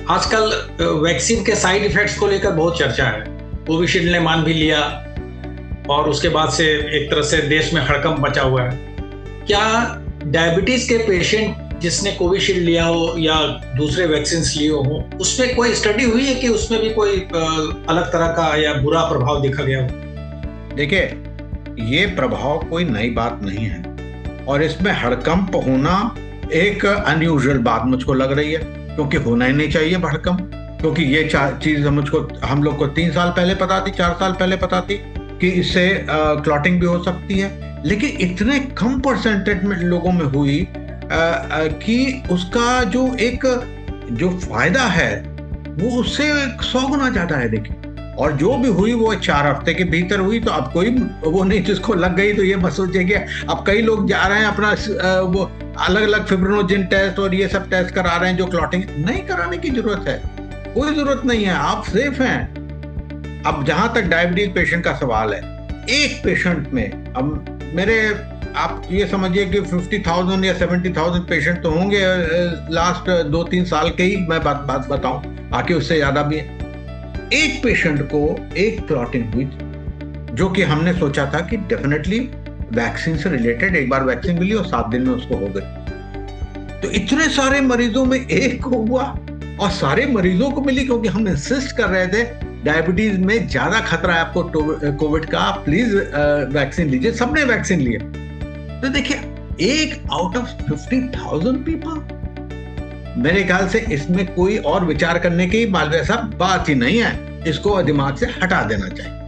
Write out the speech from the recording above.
आजकल वैक्सीन के side effects को लेकर बहुत चर्चा है। कोविशील्ड ने मान भी लिया और उसके बाद से एक तरह से देश में हड़कंप मचा हुआ है। क्या डायबिटीज के पेशेंट जिसने कोविशील्ड लिया हो या दूसरे वैक्सीन लिए हो, उसमें कोई स्टडी हुई है कि उसमें भी कोई अलग तरह का या बुरा प्रभाव देखा गया हो? देखिए, ये प्रभाव कोई नई बात नहीं है और इसमें हड़कंप होना एक अनयूजुअल बात मुझको लग रही है, क्योंकि होना ही नहीं चाहिए हड़कंप। क्योंकि ये चीज हम लोग को 3 साल पहले पता थी, 4 साल पहले पता थी कि इससे क्लॉटिंग भी हो सकती है, लेकिन इतने कम परसेंटेज में लोगों में हुई कि उसका जो फायदा है वो उससे 100 गुना ज्यादा है। देखिए, और जो भी हुई वो 4 हफ्ते के भीतर हुई, तो अब कोई वो नहीं जिसको लग गई तो ये मत सोचिए कि अब कई लोग जा रहे हैं अपना वो अलग अलग फिब्रिनोजेन टेस्ट और ये सब टेस्ट करा रहे हैं जो क्लॉटिंग नहीं कराने की जरूरत है, कोई जरूरत नहीं है, आप सेफ हैं। अब जहां तक डायबिटीज पेशेंट का सवाल है, एक पेशेंट में अब आप ये समझिए कि 50,000 या 70,000 पेशेंट तो होंगे लास्ट 2-3 साल के ही मैं बात बताऊं, बाकी उससे ज्यादा भी है। एक पेशेंट को एक क्लॉटिंग हुई थी जो कि हमने सोचा था कि डेफिनेटली वैक्सीन से रिलेटेड, एक बार वैक्सीन मिली और 7 दिन में उसको हो गई। तो इतने सारे मरीजों में एक को हुआ और सारे मरीजों को मिली, क्योंकि हम इंसिस्ट कर रहे थे डायबिटीज में ज्यादा खतरा है आपको कोविड का, प्लीज वैक्सीन लीजिए। सबने वैक्सीन लिए। तो देखिए, 1 आउट ऑफ 50,000 पीपल, मेरे ख्याल से इसमें कोई और विचार करने की मालवीय साहब बात ही नहीं है। इसको दिमाग से हटा देना चाहिए।